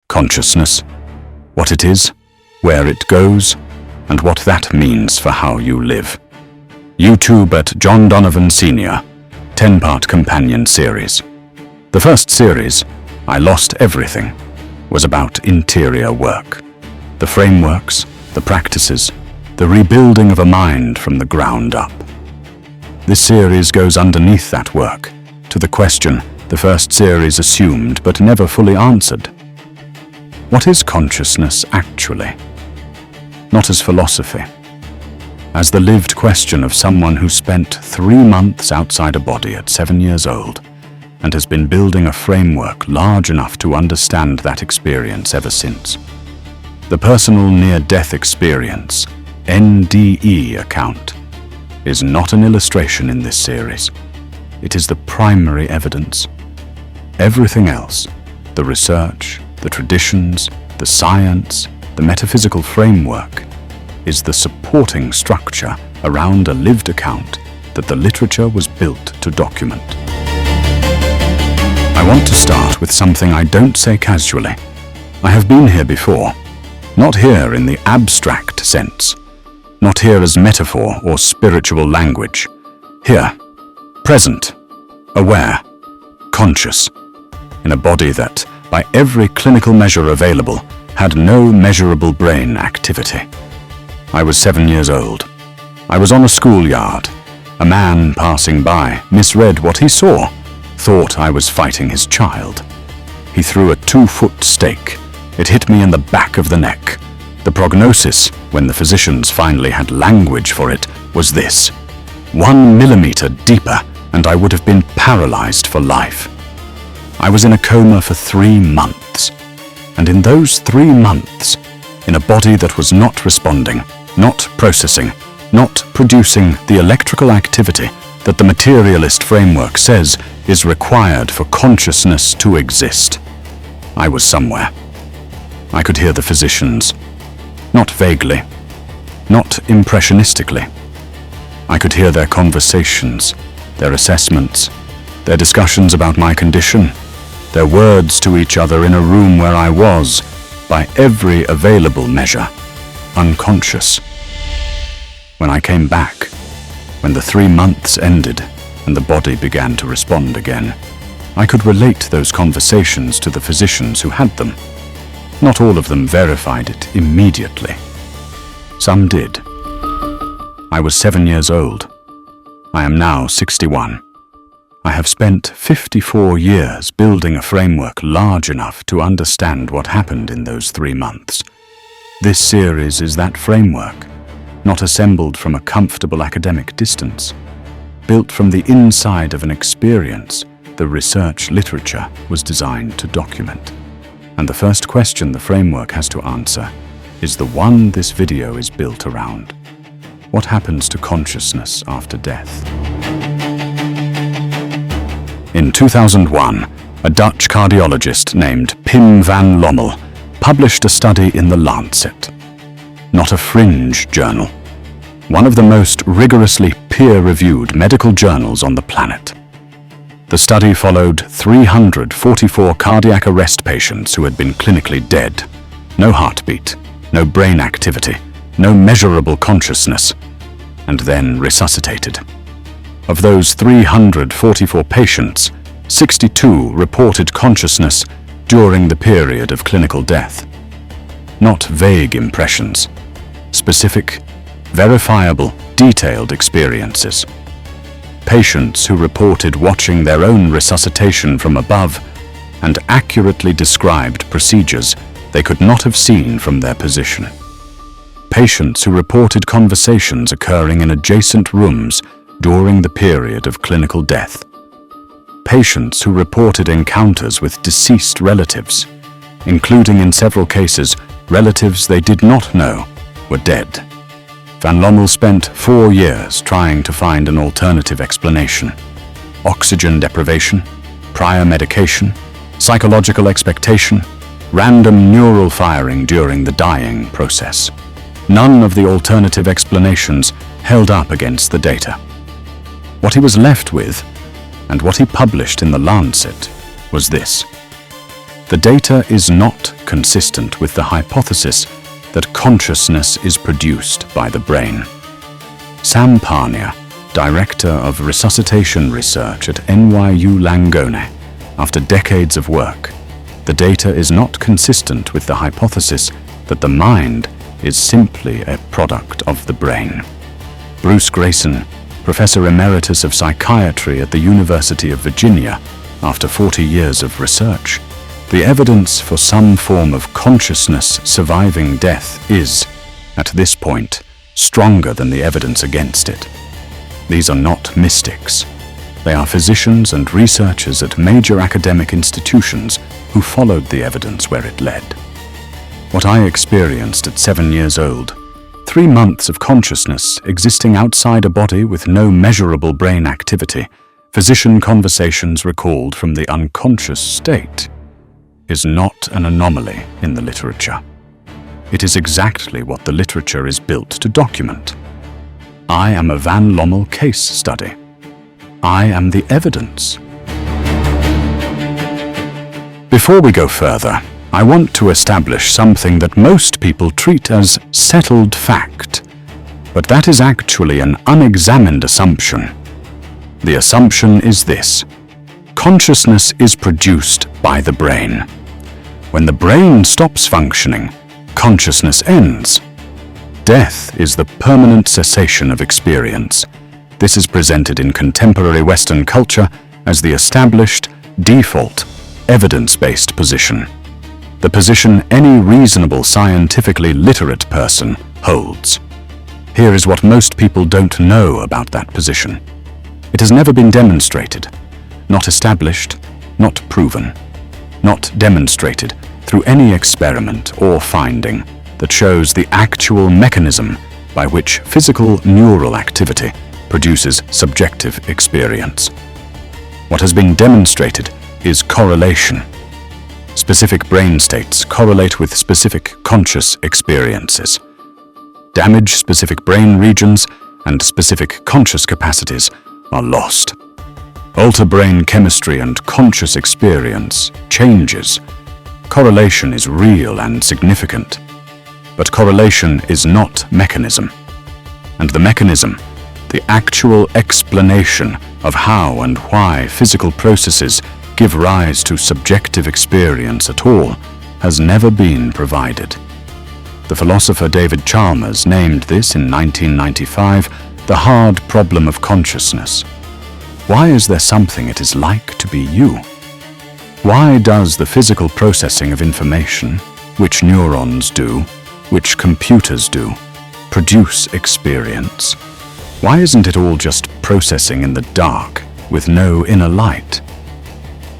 consciousness, what it is, where it goes, and what that means for how you live. YouTube at John Donavon Sr., 10-part companion series. The first series, I Lost Everything, was about interior work. The frameworks, the practices, the rebuilding of a mind from the ground up. This series goes underneath that work, to the question the first series assumed but never fully answered. What is consciousness actually? Not as philosophy, as the lived question of someone who spent 3 months outside a body at 7 years old and has been building a framework large enough to understand that experience ever since. The personal near-death experience, NDE account, is not an illustration in this series. It is the primary evidence. Everything else, the research, the traditions, the science, the metaphysical framework, is the supporting structure around a lived account that the literature was built to document. I want to start with something I don't say casually. I have been here before, not here in the abstract sense, not here as metaphor or spiritual language. Here, present, aware, conscious, in a body that, by every clinical measure available, had no measurable brain activity. I was 7 years old. I was on a schoolyard. A man passing by misread what he saw, thought I was fighting his child. He threw a 2-foot stake. It hit me in the back of the neck. The prognosis, when the physicians finally had language for it, was this: 1 millimeter deeper, and I would have been paralyzed for life. I was in a coma for 3 months. And in those 3 months, in a body that was not responding, not processing, not producing the electrical activity that the materialist framework says is required for consciousness to exist, I was somewhere. I could hear the physicians, not vaguely, not impressionistically. I could hear their conversations, their assessments, their discussions about my condition, their words to each other in a room where I was, by every available measure, unconscious. When I came back, when the 3 months ended and the body began to respond again, I could relate those conversations to the physicians who had them. Not all of them verified it immediately. Some did. I was 7 years old. I am now 61. I have spent 54 years building a framework large enough to understand what happened in those 3 months. This series is that framework, not assembled from a comfortable academic distance. Built from the inside of an experience the research literature was designed to document. And the first question the framework has to answer is the one this video is built around. What happens to consciousness after death? In 2001, a Dutch cardiologist named Pim van Lommel published a study in the Lancet, not a fringe journal, one of the most rigorously peer-reviewed medical journals on the planet. The study followed 344 cardiac arrest patients who had been clinically dead, no heartbeat, no brain activity, no measurable consciousness, and then resuscitated. Of those 344 patients, 62 reported consciousness during the period of clinical death. Not vague impressions, specific, verifiable, detailed experiences. Patients who reported watching their own resuscitation from above and accurately described procedures they could not have seen from their position. Patients who reported conversations occurring in adjacent rooms during the period of clinical death. Patients who reported encounters with deceased relatives, including in several cases relatives they did not know were dead. Van Lommel spent 4 years trying to find an alternative explanation. Oxygen deprivation, prior medication, psychological expectation, random neural firing during the dying process. None of the alternative explanations held up against the data. What he was left with, and what he published in the Lancet, was this: The data is not consistent with the hypothesis that consciousness is produced by the brain. Sam Parnia, Director of Resuscitation Research at NYU Langone, after decades of work, the data is not consistent with the hypothesis that the mind is simply a product of the brain. Bruce Greyson, Professor Emeritus of Psychiatry at the University of Virginia, after 40 years of research, the evidence for some form of consciousness surviving death is, at this point, stronger than the evidence against it. These are not mystics. They are physicians and researchers at major academic institutions who followed the evidence where it led. What I experienced at 7 years old, 3 months of consciousness existing outside a body with no measurable brain activity, physician conversations recalled from the unconscious state, is not an anomaly in the literature. It is exactly what the literature is built to document. I am a Van Lommel case study. I am the evidence. Before we go further, I want to establish something that most people treat as settled fact, but that is actually an unexamined assumption. The assumption is this: consciousness is produced by the brain. When the brain stops functioning, consciousness ends. Death is the permanent cessation of experience. This is presented in contemporary Western culture as the established, default, evidence-based position. The position any reasonable, scientifically literate person holds. Here is what most people don't know about that position. It has never been demonstrated, not established, not proven, not demonstrated through any experiment or finding that shows the actual mechanism by which physical neural activity produces subjective experience. What has been demonstrated is correlation. Specific brain states correlate with specific conscious experiences. Damage specific brain regions and specific conscious capacities are lost. Alter brain chemistry and conscious experience changes. Correlation is real and significant. But correlation is not mechanism. And the mechanism, the actual explanation of how and why physical processes give rise to subjective experience at all, has never been provided. The philosopher David Chalmers named this in 1995 the hard problem of consciousness. Why is there something it is like to be you? Why does the physical processing of information, which neurons do, which computers do, produce experience? Why isn't it all just processing in the dark with no inner light?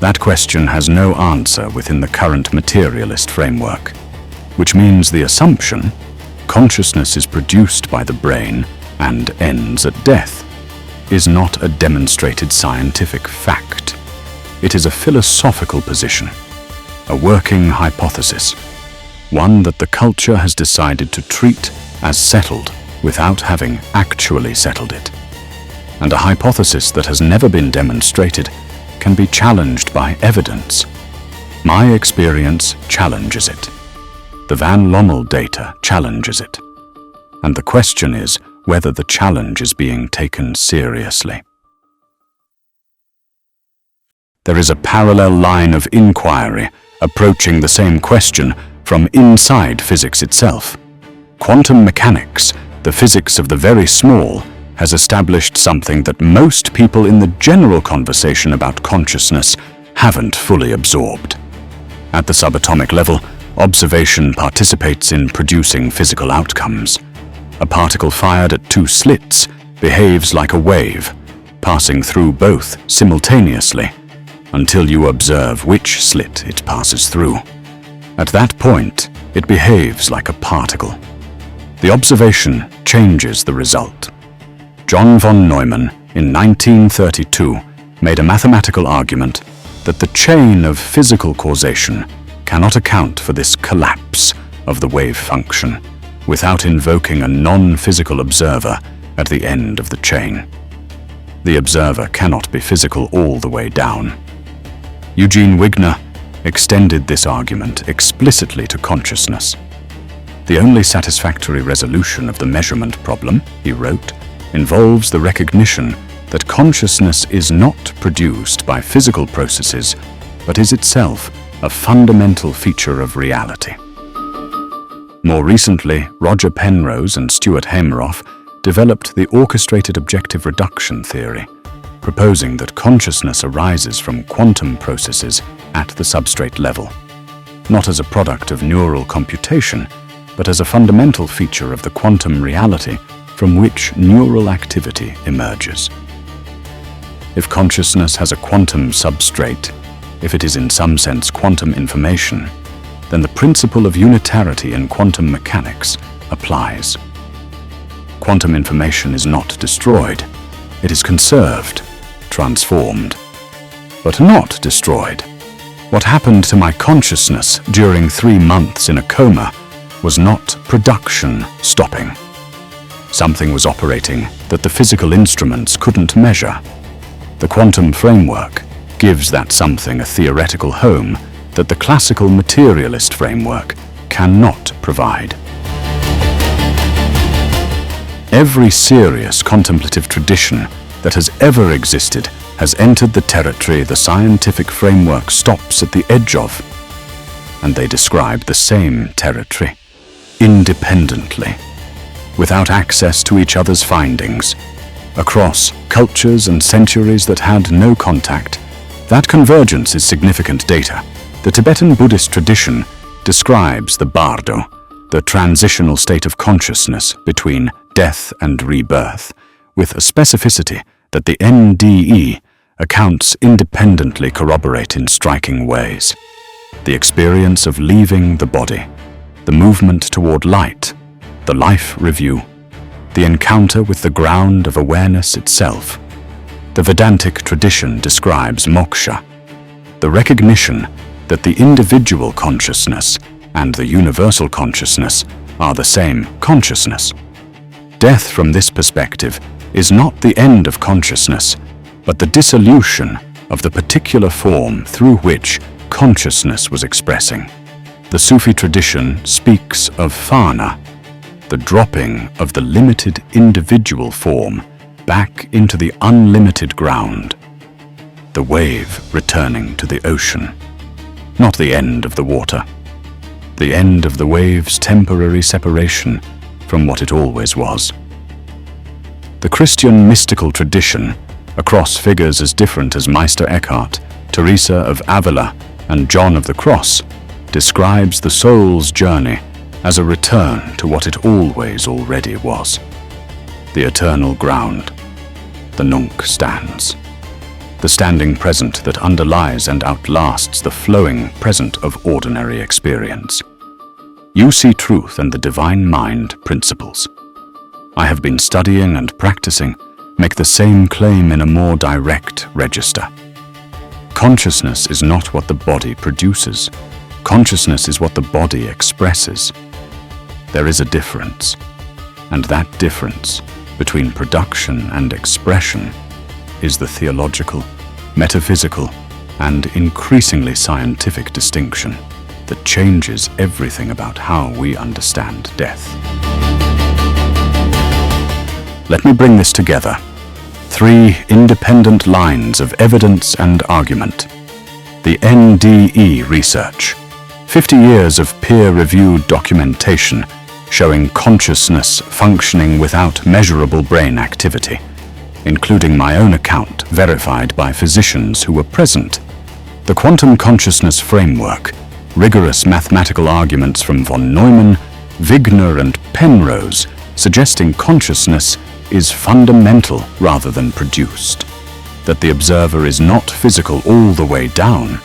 That question has no answer within the current materialist framework, which means the assumption, consciousness is produced by the brain and ends at death, is not a demonstrated scientific fact. It is a philosophical position, a working hypothesis, one that the culture has decided to treat as settled without having actually settled it. And a hypothesis that has never been demonstrated can be challenged by evidence. My experience challenges it. The Van Lommel data challenges it. And the question is whether the challenge is being taken seriously. There is a parallel line of inquiry approaching the same question from inside physics itself. Quantum mechanics, the physics of the very small, has established something that most people in the general conversation about consciousness haven't fully absorbed. At the subatomic level, observation participates in producing physical outcomes. A particle fired at 2 slits behaves like a wave, passing through both simultaneously, until you observe which slit it passes through. At that point, it behaves like a particle. The observation changes the result. John von Neumann, in 1932, made a mathematical argument that the chain of physical causation cannot account for this collapse of the wave function without invoking a non-physical observer at the end of the chain. The observer cannot be physical all the way down. Eugene Wigner, extended this argument explicitly to consciousness. The only satisfactory resolution of the measurement problem, he wrote, involves the recognition that consciousness is not produced by physical processes, but is itself a fundamental feature of reality. More recently, Roger Penrose and Stuart Hameroff developed the orchestrated objective reduction theory, proposing that consciousness arises from quantum processes at the substrate level, not as a product of neural computation, but as a fundamental feature of the quantum reality from which neural activity emerges. If consciousness has a quantum substrate, if it is in some sense quantum information, then the principle of unitarity in quantum mechanics applies. Quantum information is not destroyed, it is conserved, transformed, but not destroyed. What happened to my consciousness during 3 months in a coma was not production stopping. Something was operating that the physical instruments couldn't measure. The quantum framework gives that something a theoretical home that the classical materialist framework cannot provide. Every serious contemplative tradition that has ever existed has entered the territory the scientific framework stops at the edge of, and they describe the same territory, independently, without access to each other's findings, across cultures and centuries that had no contact. That convergence is significant data. The Tibetan Buddhist tradition describes the bardo, the transitional state of consciousness between death and rebirth, with a specificity that the NDE accounts independently corroborate in striking ways. The experience of leaving the body, the movement toward light, the life review, the encounter with the ground of awareness itself. The Vedantic tradition describes moksha, the recognition that the individual consciousness and the universal consciousness are the same consciousness. Death from this perspective is not the end of consciousness, but the dissolution of the particular form through which consciousness was expressing. The Sufi tradition speaks of fana, the dropping of the limited individual form back into the unlimited ground, the wave returning to the ocean. Not the end of the water, the end of the wave's temporary separation from what it always was. The Christian mystical tradition, across figures as different as Meister Eckhart, Teresa of Avila, and John of the Cross, describes the soul's journey as a return to what it always already was. The eternal ground, the nunc stands. The standing present that underlies and outlasts the flowing present of ordinary experience. You see truth and the divine mind principles. I have been studying and practicing make the same claim in a more direct register. Consciousness is not what the body produces. Consciousness is what the body expresses. There is a difference, and that difference between production and expression is the theological, metaphysical, and increasingly scientific distinction that changes everything about how we understand death. Let me bring this together. 3 independent lines of evidence and argument. The NDE research, 50 years of peer-reviewed documentation showing consciousness functioning without measurable brain activity, including my own account verified by physicians who were present. The quantum consciousness framework, rigorous mathematical arguments from von Neumann, Wigner, and Penrose suggesting consciousness is fundamental rather than produced, that the observer is not physical all the way down.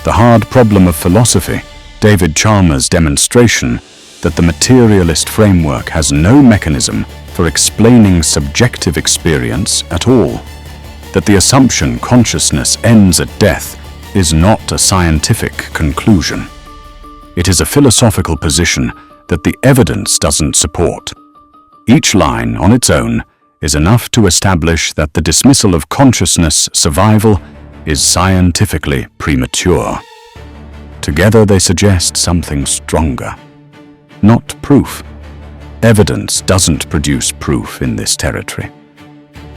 The hard problem of philosophy, David Chalmers' demonstration that the materialist framework has no mechanism for explaining subjective experience at all, that the assumption consciousness ends at death is not a scientific conclusion. It is a philosophical position that the evidence doesn't support. Each line on its own is enough to establish that the dismissal of consciousness survival is scientifically premature. Together they suggest something stronger. Not proof. Evidence doesn't produce proof in this territory.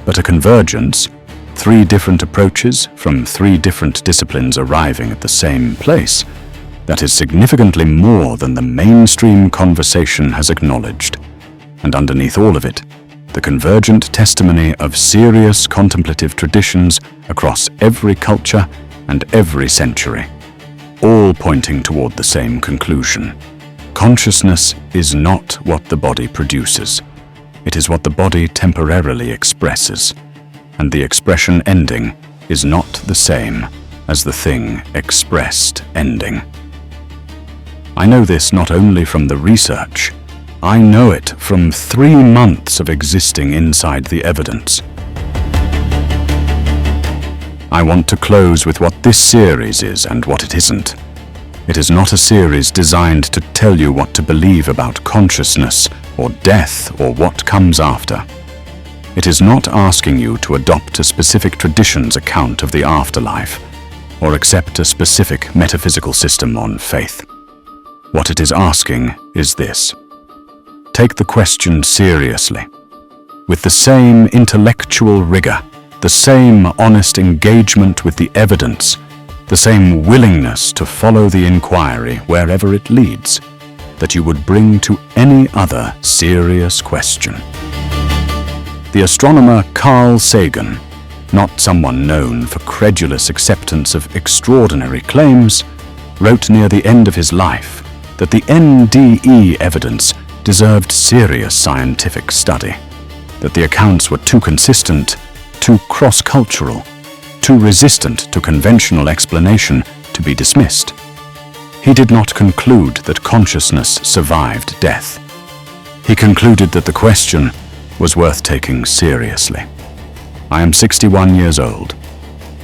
But a convergence, 3 different approaches from 3 different disciplines arriving at the same place, that is significantly more than the mainstream conversation has acknowledged. And underneath all of it, the convergent testimony of serious contemplative traditions across every culture and every century, all pointing toward the same conclusion. Consciousness is not what the body produces. It is what the body temporarily expresses, and the expression ending is not the same as the thing expressed ending. I know this not only from the research, I know it from 3 months of existing inside the evidence. I want to close with what this series is and what it isn't. It is not a series designed to tell you what to believe about consciousness or death or what comes after. It is not asking you to adopt a specific tradition's account of the afterlife or accept a specific metaphysical system on faith. What it is asking is this: take the question seriously, with the same intellectual rigor, the same honest engagement with the evidence, the same willingness to follow the inquiry wherever it leads, that you would bring to any other serious question. The astronomer Carl Sagan, not someone known for credulous acceptance of extraordinary claims, wrote near the end of his life that the NDE evidence deserved serious scientific study, that the accounts were too consistent, too cross-cultural, too resistant to conventional explanation to be dismissed. He did not conclude that consciousness survived death. He concluded that the question was worth taking seriously. I am 61 years old.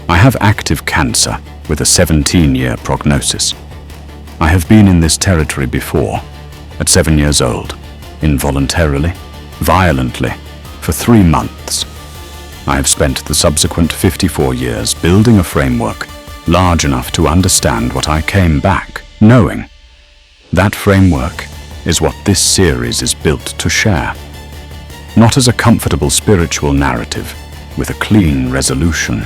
I have active cancer with a 17-year prognosis. I have been in this territory before, at 7 years old, involuntarily, violently, for 3 months. I have spent the subsequent 54 years building a framework large enough to understand what I came back knowing. That framework is what this series is built to share. Not as a comfortable spiritual narrative with a clean resolution.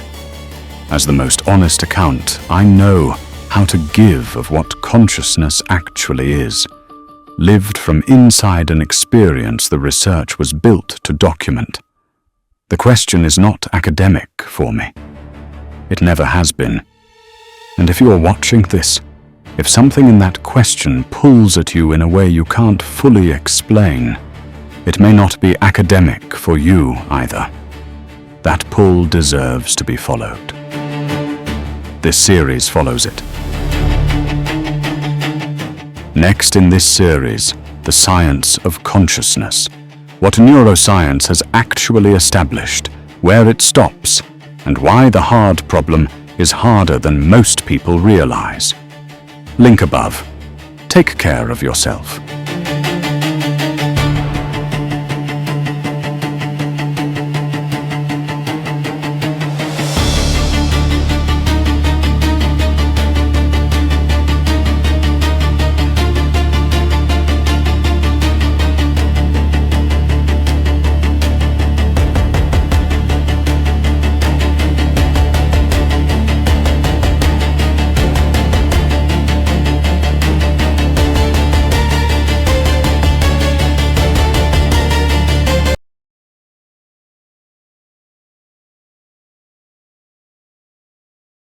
As the most honest account I know how to give of what consciousness actually is, lived from inside an experience the research was built to document. The question is not academic for me. It never has been. And if you're watching this, if something in that question pulls at you in a way you can't fully explain, it may not be academic for you either. That pull deserves to be followed. This series follows it. Next in this series, the science of consciousness. What neuroscience has actually established, where it stops, and why the hard problem is harder than most people realize. Link above. Take care of yourself.